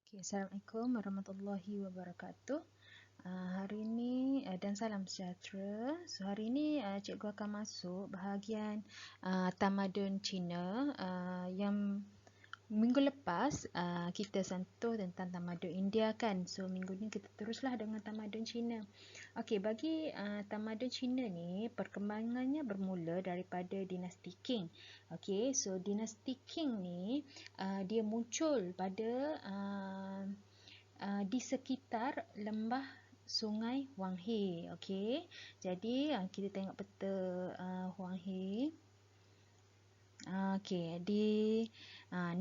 Okay, Assalamualaikum warahmatullahi wabarakatuh. Hari ini dan salam sejahtera. So hari ini cikgu akan masuk bahagian tamadun Cina yang minggu lepas kita sentuh tentang tamadun India kan. So minggu ni kita teruslah dengan tamadun Cina. Okey, bagi tamadun Cina ni perkembangannya bermula daripada dinasti Qing. Okey, so dinasti Qing ni dia muncul pada di sekitar lembah Sungai Huang He. Okey. Jadi kita tengok peta Huang He. Okey,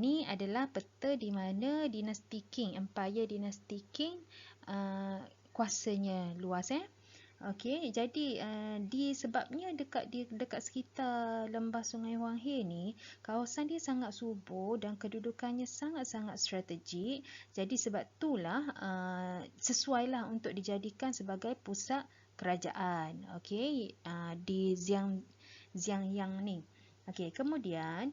ni adalah peta di mana dinasti Qing, Empire dinasti Qing kuasanya luas Okey, jadi disebabnya dekat sekitar lembah Sungai Huang He ni, kawasan dia sangat subur dan kedudukannya sangat-sangat strategik. Jadi sebab itulah sesuailah untuk dijadikan sebagai pusat kerajaan. Okey, di Xiangyang ni. Okey, kemudian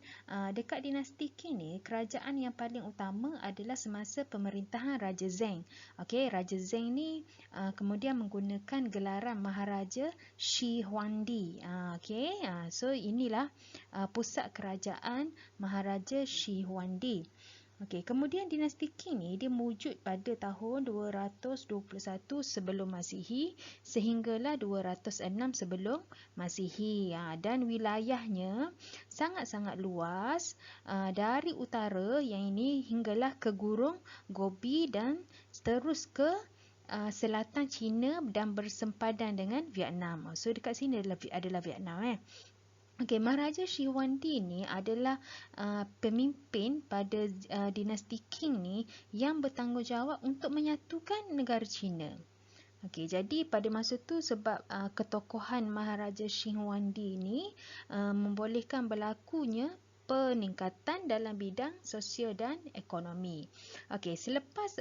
dekat dinasti Qing ni, kerajaan yang paling utama adalah semasa pemerintahan Raja Zheng. Okey, Raja Zheng ni kemudian menggunakan gelaran Maharaja Shi Huangdi. Okey, so inilah pusat kerajaan Maharaja Shi Huangdi. Okey, kemudian dinasti Qing ni dia wujud pada tahun 221 sebelum Masihi sehinggalah 206 sebelum Masihi. Dan wilayahnya sangat-sangat luas dari utara yang ini hinggalah ke Gurun Gobi dan terus ke selatan China dan bersempadan dengan Vietnam. So dekat sini adalah Vietnam Okey, Maharaja Shi Huangdi ni adalah pemimpin pada dinasti Qing ni yang bertanggungjawab untuk menyatukan negara China. Okey, jadi pada masa tu sebab ketokohan Maharaja Shi Huangdi ni membolehkan berlakunya peningkatan dalam bidang sosial dan ekonomi. Okey, selepas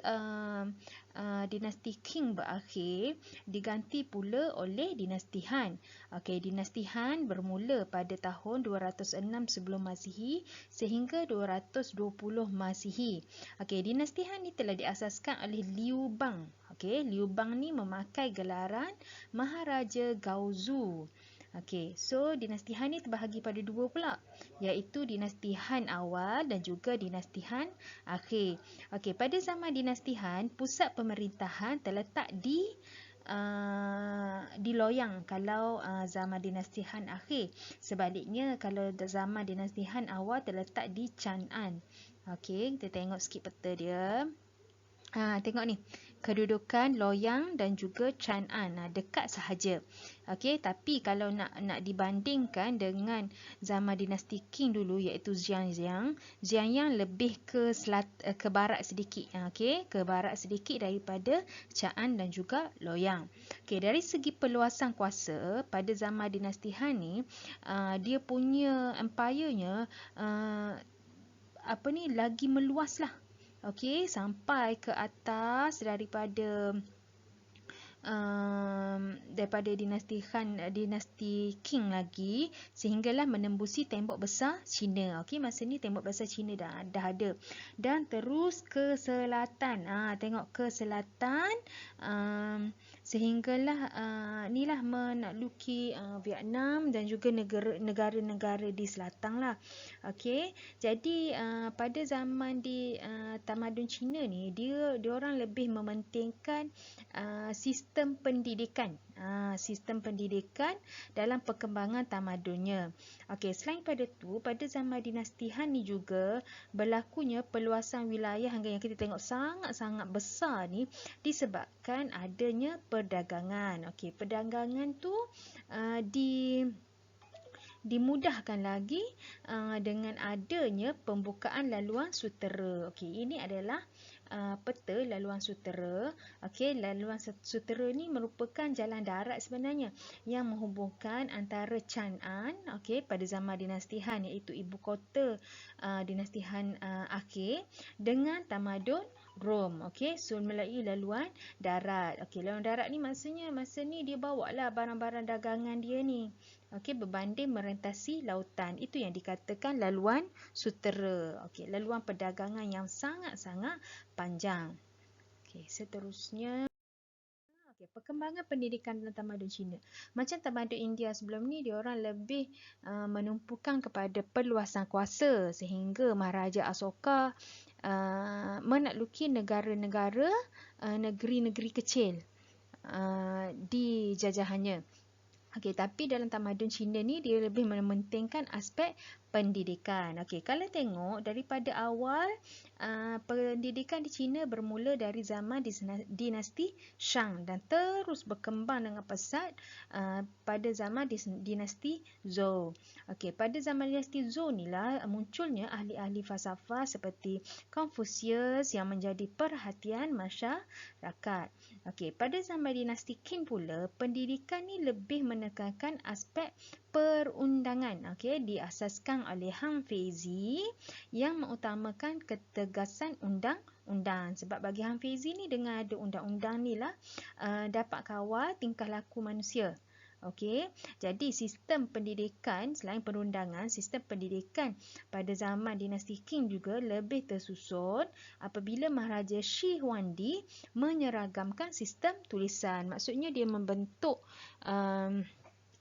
dinasti Qing berakhir, diganti pula oleh dinasti Han. Okey, dinasti Han bermula pada tahun 206 sebelum Masihi sehingga 220 Masihi. Okey, dinasti Han ni telah diasaskan oleh Liu Bang. Okey, Liu Bang ni memakai gelaran Maharaja Gaozu. Okey, so dinasti Han ni terbahagi pada dua pula, iaitu dinasti Han awal dan juga dinasti Han akhir. Okey, pada zaman dinasti Han, pusat pemerintahan terletak di Loyang kalau zaman dinasti Han akhir. Sebaliknya kalau zaman dinasti Han awal terletak di Chang'an. Okey, kita tengok sikit peta dia. Tengok ni, kedudukan Loyang dan juga Chang'an dekat sahaja. Okey, tapi kalau nak dibandingkan dengan zaman dinasti Qing dulu iaitu Xiangyang lebih ke barat sedikit. Okey, ke barat sedikit daripada Chang'an dan juga Loyang. Okey, dari segi perluasan kuasa pada zaman dinasti Han ni, dia punya empire-nya lagi meluas lah. Okey, sampai ke atas daripada dinasti Han, dinasti Qing lagi, sehinggalah menembusi tembok besar China. Okey, masa ni tembok besar China dah ada. Dan terus ke selatan. Tengok ke selatan sehinggalah inilah menakluki Vietnam dan juga negara-negara di selatan lah. Okey, jadi pada zaman di tamadun Cina ni, dia orang lebih mementingkan sistem pendidikan. Sistem pendidikan dalam perkembangan tamadunnya. Okey, selain pada tu, pada zaman dinasti Han ni juga berlakunya perluasan wilayah yang kita tengok sangat-sangat besar ni disebabkan adanya perdagangan. Okey, perdagangan tu dimudahkan lagi dengan adanya pembukaan laluan sutera. Okey, ini adalah peta laluan sutera. Okey, laluan sutera ni merupakan jalan darat sebenarnya yang menghubungkan antara Chang'an, okey, pada zaman dinasti Han iaitu ibu kota dinasti Han akhir dengan tamadun Rom. Okey, sul melalui laluan darat. Okey, laluan darat ni maksudnya masa ni dia bawa lah barang-barang dagangan dia ni. Okey, berbanding merentasi lautan. Itu yang dikatakan laluan sutera. Okey, laluan perdagangan yang sangat-sangat panjang. Okey, seterusnya. Okay, perkembangan pendidikan dalam tamadun Cina. Macam tamadun India sebelum ni, diorang lebih menumpukan kepada perluasan kuasa sehingga Maharaja Asoka menakluki negara-negara, negeri-negeri kecil di jajahannya. Okey, tapi dalam tamadun Cina ni dia lebih mementingkan aspek pendidikan. Okey, kalau tengok daripada awal pendidikan di Cina bermula dari zaman dinasti Shang dan terus berkembang dengan pesat pada zaman dinasti Zhou. Okey, pada zaman dinasti Zhou ni lah munculnya ahli-ahli falsafah seperti Confucius yang menjadi perhatian masyarakat. Okey, pada zaman dinasti Qin pula, pendidikan ni lebih menekankan aspek perundangan. Okey, diasaskan oleh Han Feizi yang mengutamakan ketegasan undang-undang. Sebab bagi Han Feizi ni dengan ada undang-undang ni lah dapat kawal tingkah laku manusia. Okey, jadi sistem pendidikan selain perundangan, sistem pendidikan pada zaman dinasti Qing juga lebih tersusun apabila Maharaja Shi Huangdi menyeragamkan sistem tulisan. Maksudnya dia membentuk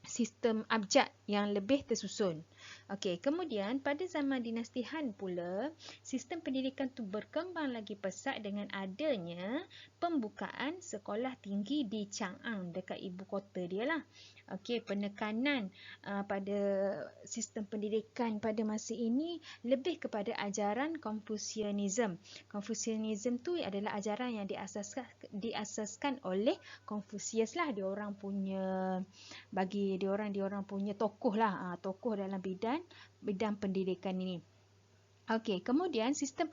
sistem abjad yang lebih tersusun. Okey, kemudian pada zaman dinasti Han pula, sistem pendidikan tu berkembang lagi pesat dengan adanya pembukaan sekolah tinggi di Chang'an dekat ibu kota dia lah. Okey, penekanan pada sistem pendidikan pada masa ini lebih kepada ajaran Confucianism. Confucianism tu adalah ajaran yang diasaskan oleh Confucius lah. Diorang punya tokoh lah, tokoh dalam bidang pendidikan ini. Okey, kemudian sistem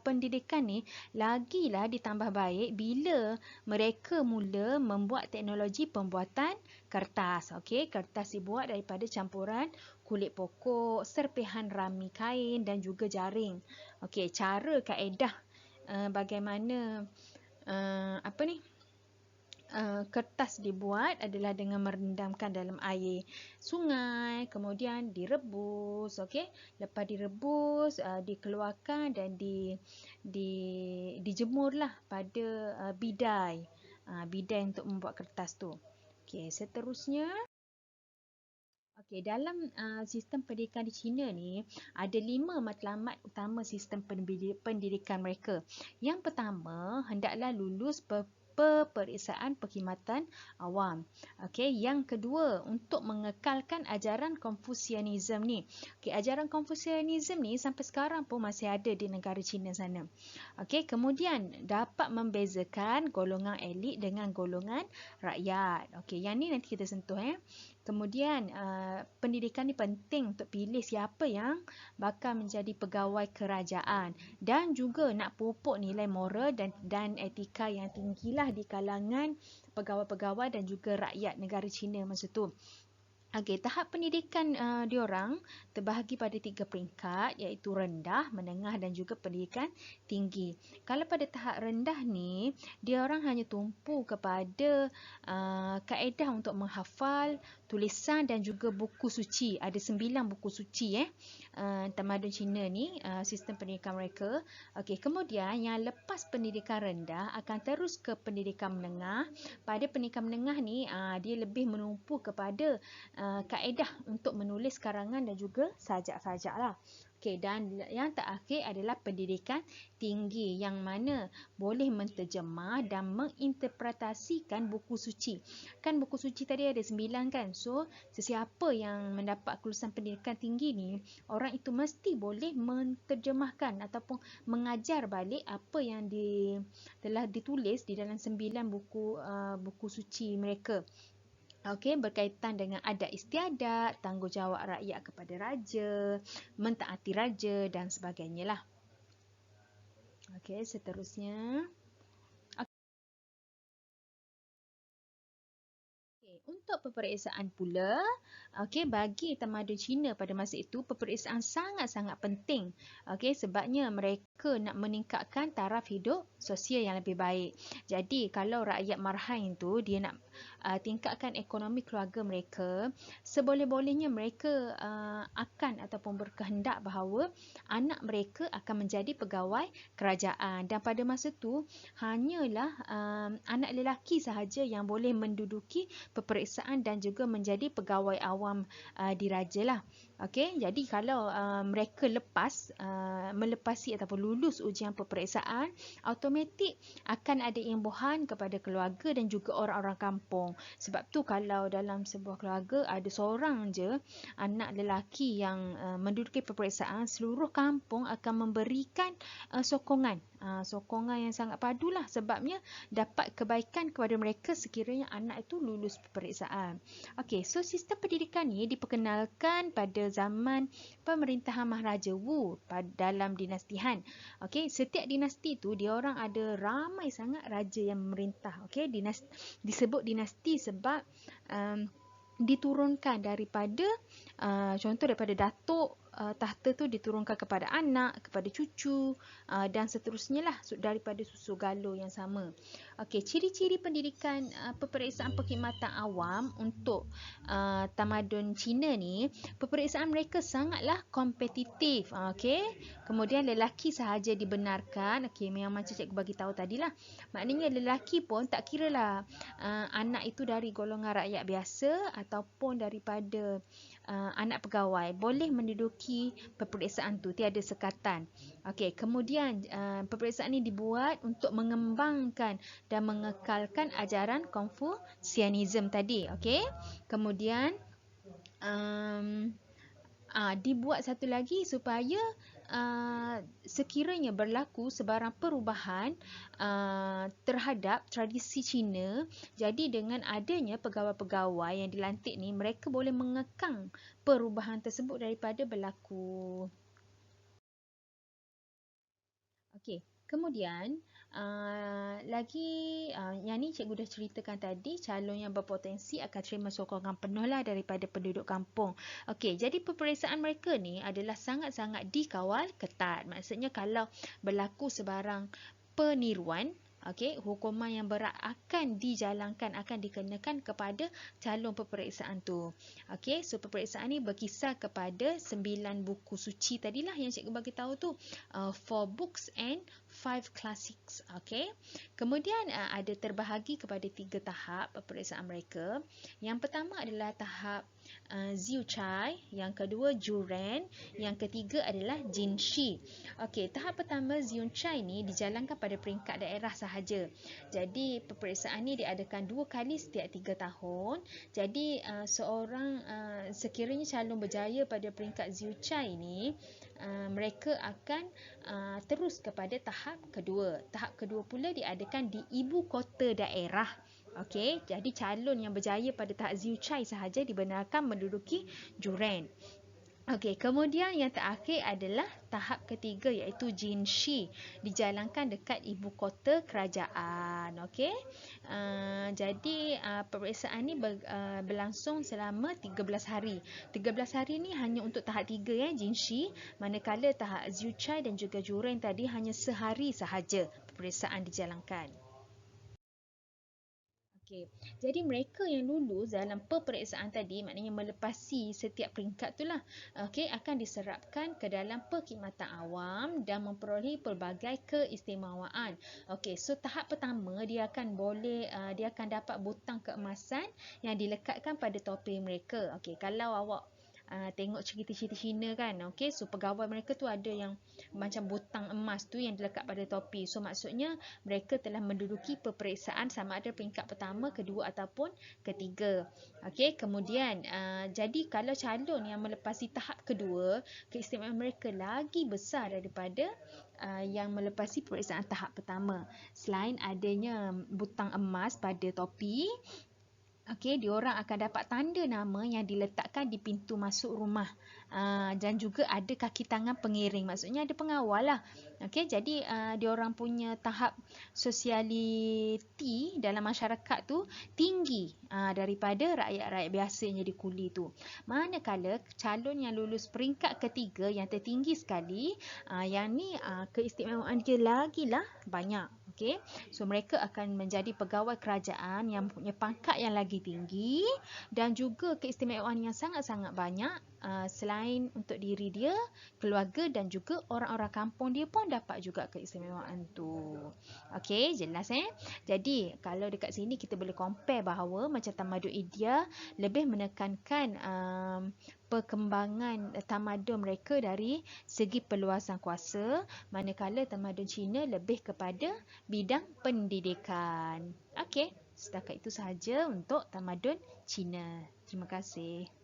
pendidikan ni lagilah ditambah baik bila mereka mula membuat teknologi pembuatan kertas. Okey, kertas dibuat daripada campuran kulit pokok, serpihan rami kain dan juga jaring. Okey, cara kaedah bagaimana kertas dibuat adalah dengan merendamkan dalam air sungai, kemudian direbus. Okey, lepas direbus dikeluarkan dan dijemurlah pada bidai untuk membuat kertas tu. Okey, seterusnya. Okey, dalam sistem pendidikan di China ni ada 5 matlamat utama sistem pendidikan mereka. Yang pertama, hendaklah lulus peperiksaan perkhidmatan awam. Okey, yang kedua, untuk mengekalkan ajaran Confucianism ni. Okey, ajaran Confucianism ni sampai sekarang pun masih ada di negara China sana. Okey, kemudian dapat membezakan golongan elit dengan golongan rakyat. Okey, yang ni nanti kita sentuh Kemudian pendidikan ni penting untuk pilih siapa yang bakal menjadi pegawai kerajaan dan juga nak pupuk nilai moral dan etika yang tinggilah di kalangan pegawai-pegawai dan juga rakyat negara China masa tu. Okey, tahap pendidikan diorang terbahagi pada 3 peringkat iaitu rendah, menengah dan juga pendidikan tinggi. Kalau pada tahap rendah ni, diorang hanya tumpu kepada kaedah untuk menghafal tulisan dan juga buku suci. Ada 9 buku suci tamadun Cina ni, sistem pendidikan mereka. Okey, kemudian yang lepas pendidikan rendah akan terus ke pendidikan menengah. Pada pendidikan menengah ni, dia lebih menumpu kepada kaedah untuk menulis karangan dan juga sajak-sajak lah. Okey, dan yang terakhir adalah pendidikan tinggi yang mana boleh menterjemah dan menginterpretasikan buku suci. Kan buku suci tadi ada 9 kan? So, sesiapa yang mendapat kelulusan pendidikan tinggi ni, orang itu mesti boleh menterjemahkan ataupun mengajar balik apa yang telah ditulis di dalam 9 buku suci mereka. Okey, berkaitan dengan adat istiadat, tanggungjawab rakyat kepada raja, mentaati raja dan sebagainya lah. Okey, seterusnya. Untuk peperiksaan pula, Okey, bagi tamadun Cina pada masa itu, peperiksaan sangat-sangat penting. Okey, sebabnya mereka nak meningkatkan taraf hidup sosial yang lebih baik. Jadi, kalau rakyat marhaen tu dia nak tingkatkan ekonomi keluarga mereka, seboleh-bolehnya mereka akan ataupun berkehendak bahawa anak mereka akan menjadi pegawai kerajaan. Dan pada masa tu, hanyalah anak lelaki sahaja yang boleh menduduki peperiksaan dan juga menjadi pegawai awam diraja lah. Okey, jadi kalau mereka melepasi ataupun lulus ujian peperiksaan, automatik akan ada imbuhan kepada keluarga dan juga orang-orang kampung. Sebab tu kalau dalam sebuah keluarga ada seorang je anak lelaki yang menduduki peperiksaan, seluruh kampung akan memberikan sokongan yang sangat padulah, sebabnya dapat kebaikan kepada mereka sekiranya anak itu lulus peperiksaan. Okey, so sistem pendidikan ni diperkenalkan pada zaman pemerintahan Maharaja Wu dalam dinasti Han. Okey, setiap dinasti tu dia orang ada ramai sangat raja yang memerintah. Okey, disebut dinasti sebab diturunkan daripada contoh daripada datuk, tahta tu diturunkan kepada anak, kepada cucu dan seterusnya lah daripada susu galur yang sama. Okey, ciri-ciri pendidikan peperiksaan perkhidmatan awam untuk tamadun Cina ni, peperiksaan mereka sangatlah kompetitif. Okey, kemudian lelaki sahaja dibenarkan. Okey, memang macam cikgu bagi tahu tadilah. Maknanya lelaki pun tak kiralah anak itu dari golongan rakyat biasa ataupun daripada anak pegawai, boleh menduduki peperiksaan tu, tiada sekatan. Okey, kemudian peperiksaan ini dibuat untuk mengembangkan dan mengekalkan ajaran Confucianism tadi. Okey, kemudian dibuat satu lagi supaya sekiranya berlaku sebarang perubahan terhadap tradisi Cina, jadi dengan adanya pegawai-pegawai yang dilantik ni, mereka boleh mengekang perubahan tersebut daripada berlaku. Okey, kemudian yang ni cikgu dah ceritakan tadi, calon yang berpotensi akan terima sokongan penuh lah daripada penduduk kampung. Okey, jadi peperiksaan mereka ni adalah sangat-sangat dikawal ketat. Maksudnya kalau berlaku sebarang peniruan, okey, hukuman yang berat akan dijalankan, akan dikenakan kepada calon peperiksaan tu. Okey, so peperiksaan ni berkisar kepada 9 buku suci tadilah yang cikgu bagi tahu tu. 4 books and 5 classics. Okey. Kemudian ada terbahagi kepada 3 tahap peperiksaan mereka. Yang pertama adalah tahap Ziuchai, yang kedua Juren, yang ketiga adalah Jinshi. Okey, tahap pertama Ziuchai ni dijalankan pada peringkat daerah sahaja. Jadi peperiksaan ni diadakan 2 kali setiap 3 tahun. Jadi sekiranya calon berjaya pada peringkat Ziuchai ni, mereka akan terus kepada tahap kedua. Tahap kedua pula diadakan di ibu kota daerah. Okey, jadi calon yang berjaya pada tahap Ziuchai sahaja dibenarkan menduduki Juren. Okey, kemudian yang terakhir adalah tahap ketiga, iaitu Jinshi, dijalankan dekat ibu kota kerajaan. Okey, jadi peperiksaan ni berlangsung selama 13 hari. 13 hari ni hanya untuk tahap 3 Jinshi, manakala tahap Ziuchai dan juga Juren tadi hanya sehari sahaja peperiksaan dijalankan. Okey, jadi mereka yang lulus dalam peperiksaan tadi, maknanya melepasi setiap peringkat itulah, okey, akan diserapkan ke dalam perkhidmatan awam dan memperoleh pelbagai keistimewaan. Okey, so tahap pertama dia akan dapat butang keemasan yang dilekatkan pada topi mereka. Okey, kalau awak tengok cerita-cerita Cina kan, okey, so pegawai mereka tu ada yang macam butang emas tu yang dilekat pada topi. So maksudnya mereka telah menduduki peperiksaan sama ada peringkat pertama, kedua ataupun ketiga. Okey, kemudian jadi kalau calon yang melepasi tahap kedua, keistimewaan mereka lagi besar daripada yang melepasi peperiksaan tahap pertama. Selain adanya butang emas pada topi, Okey, diorang akan dapat tanda nama yang diletakkan di pintu masuk rumah. Dan juga ada kaki tangan pengiring. Maksudnya ada pengawal lah. Okey, jadi diorang punya tahap sosialiti dalam masyarakat tu tinggi daripada rakyat-rakyat biasa yang jadi kuli tu. Manakala calon yang lulus peringkat ketiga yang tertinggi sekali, yang ni keistimewaan dia lagilah banyak. Okey, so mereka akan menjadi pegawai kerajaan yang punya pangkat yang lagi tinggi dan juga keistimewaan yang sangat-sangat banyak. Selain untuk diri dia, keluarga dan juga orang-orang kampung dia pun dapat juga keistimewaan tu. Okey, jelas Jadi kalau dekat sini kita boleh compare bahawa macam tamadun India lebih menekankan perkembangan tamadun mereka dari segi perluasan kuasa, manakala tamadun Cina lebih kepada bidang pendidikan. Okey, setakat itu sahaja untuk tamadun Cina. Terima kasih.